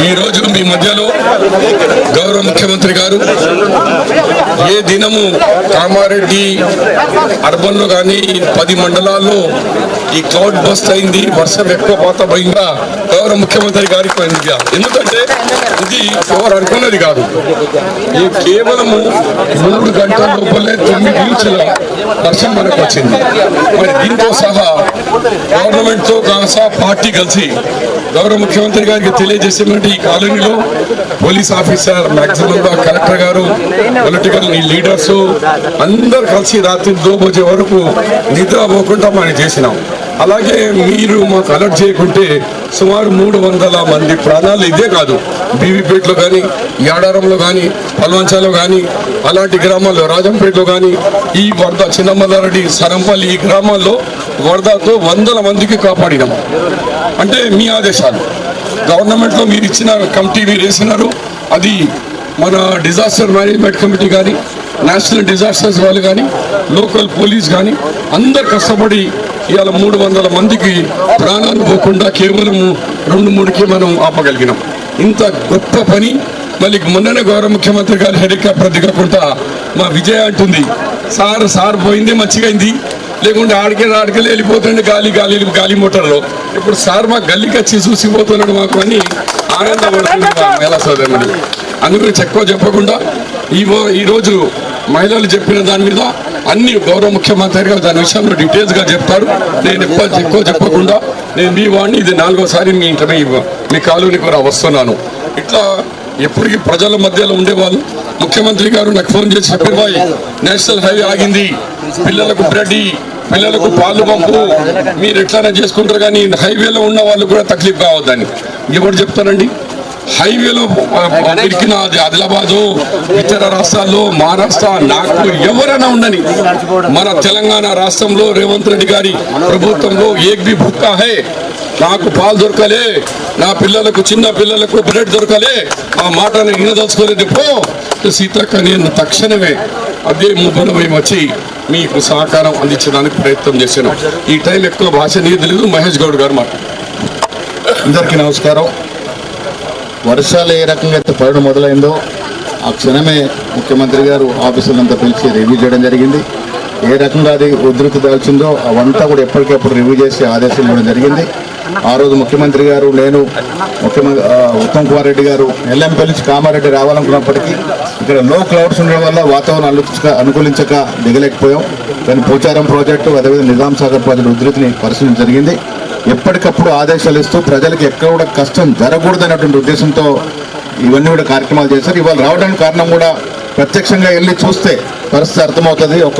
ఈరోజు మీ మధ్యలో గౌరవ ముఖ్యమంత్రి గారు ఏ దినము కామారెడ్డి అర్బన్ లో కానీ 10 మండలాల్లో ఈ క్లౌడ్ బస్ట్ అయింది, వర్షం ఎక్కువ పాత పోయిందా గౌరవ ముఖ్యమంత్రి గారికి పోయింది. ఎందుకంటే ఇది ఎవరు అనుకున్నది కాదు. ఈ కేవలము 3 గంటల లోపలే 9 ఇంచుల వర్షం మనకు వచ్చింది. మరి దీంతో సహా గవర్నమెంట్ తో కాసా పార్టీ కలిసి గౌరవ ముఖ్యమంత్రి గారికి తెలియజేసేటువంటి ఈ కాలనీలో పోలీస్ ఆఫీసర్, మాక్సిమం కలెక్టర్ గారు, పొలిటికల్ లీడర్స్ అందరు కలిసి రాత్రి 2 బజే వరకు నిద్రపోకుండా మనం చేసినాం. అలాగే మీరు మాకు అలర్ట్ చేయకుంటే సుమారు 300 మంది ప్రాణాలు ఇదే కాదు, బీవీపేటలో కానీ, యాడారంలో కానీ, పల్వంచాలో కానీ, అలాంటి గ్రామాల్లో రాజంపేటలో కానీ, ఈ వరద చిన్నమల్లారెడ్డి, సరంపల్లి ఈ గ్రామాల్లో వరదతో 100 మందికి కాపాడినాం. అంటే మీ ఆదేశాలు గవర్నమెంట్లో మీరు ఇచ్చిన కమిటీ మీరు వేసినారు. అది మన డిజాస్టర్ మేనేజ్మెంట్ కమిటీ కానీ, నేషనల్ డిజాస్టర్స్ వాళ్ళు కానీ, లోకల్ పోలీస్ కానీ అందరు కష్టపడి ఇవాళ 300 మందికి ప్రాణాలు పోకుండా కేవలం 2-3కి మనం ఆపగలిగినాం. ఇంత గొప్ప పని మళ్ళీ మొన్ననే గౌరవ ముఖ్యమంత్రి గారు హెలికాప్టర్ దిగకుండా మా విజయ అంటుంది, సార్ పోయింది మంచిగైంది, లేకుంటే ఆడికెళ్ళి వెళ్ళిపోతుండే గాలి మోటార్లో. ఇప్పుడు సార్ మా గల్లీకి వచ్చి చూసిపోతున్నాడు మాకు అని ఆనందపడుతుంది మా మేళా సోదరుని. అందుకని ఎక్కువ చెప్పకుండా ఈరోజు మహిళలు చెప్పిన దాని మీద అన్ని గౌరవ ముఖ్యమంత్రి గారు దాని విషయంలో డీటెయిల్స్గా చెప్తారు. నేను ఎక్కువ చెప్పకుండా నేను మీ వాడిని ఇది 4వసారి మీ కాలనీ కూడా వస్తున్నాను. ఇట్లా ఎప్పటికీ ప్రజల మధ్యలో ఉండేవాళ్ళు. ముఖ్యమంత్రి గారు నాకు ఫోన్ చేసి చెప్పారు, నేషనల్ హైవే ఆగింది, పిల్లలకు బ్రెడ్, పిల్లలకు పాలు పంపు, మీరు ఎట్లైనా చేసుకుంటారు కానీ హైవేలో ఉన్న వాళ్ళు కూడా తక్లీఫ్ కావద్దని. ఎవరు చెప్తారండి? హైవేలో ఇరికిన ఆదిలాబాదు, ఇతర రాష్ట్రాల్లో, మహారాష్ట్ర, నాగ్పూర్ ఎవరైనా ఉండని, మన తెలంగాణ రాష్ట్రంలో రేవంత్ రెడ్డి గారి ప్రభుత్వంలో ఏక్ బి భుక్కా హై, నాకు పాలు దొరకలే, నా పిల్లలకు చిన్న పిల్లలకు బ్రెడ్ దొరకలే, ఆ మాటను వినదలుచుకోలేదు పో సీతక్క, నేను తక్షణమే అదే ముగ్గురు మేము వచ్చి మీకు సహకారం అందించడానికి ప్రయత్నం చేశాను. ఈ టైం ఎక్కువ భాష తెలియదు. మహేష్ గౌడ్ గారు మాట. అందరికీ నమస్కారం. వర్షాలు ఏ రకంగా అయితే పడడం మొదలైందో ఆ క్షణమే ముఖ్యమంత్రి గారు ఆఫీసులంతా పిలిచి రివ్యూ చేయడం జరిగింది. ఏ రకంగా అది ఉధృతి దాల్చిందో అవంతా కూడా ఎప్పటికప్పుడు రివ్యూ చేసి ఆదేశాలు ఇవ్వడం జరిగింది. ఆ రోజు ముఖ్యమంత్రి గారు, నేను, ఉత్తమ్ కుమార్ రెడ్డి గారు ఎల్లంపల్లి నుంచి కామారెడ్డి రావాలనుకున్నప్పటికీ ఇక్కడ లో క్లౌడ్స్ ఉండడం వల్ల వాతావరణం అనుకూలించక దిగలేకపోయాం. కానీ పోచారం ప్రాజెక్టు, అదేవిధంగా నిజాం సాగర్ ప్రాజెక్టు ఉధృతిని పరిశీలించడం జరిగింది. ఎప్పటికప్పుడు ఆదేశాలు ఇస్తూ ప్రజలకు ఎక్కడ కూడా కష్టం జరగకూడదనేటువంటి ఉద్దేశంతో ఇవన్నీ కూడా కార్యక్రమాలు చేశారు. ఇవాళ రావడానికి కారణం కూడా ప్రత్యక్షంగా వెళ్ళి చూస్తే పరిస్థితి అర్థమవుతుంది. ఒక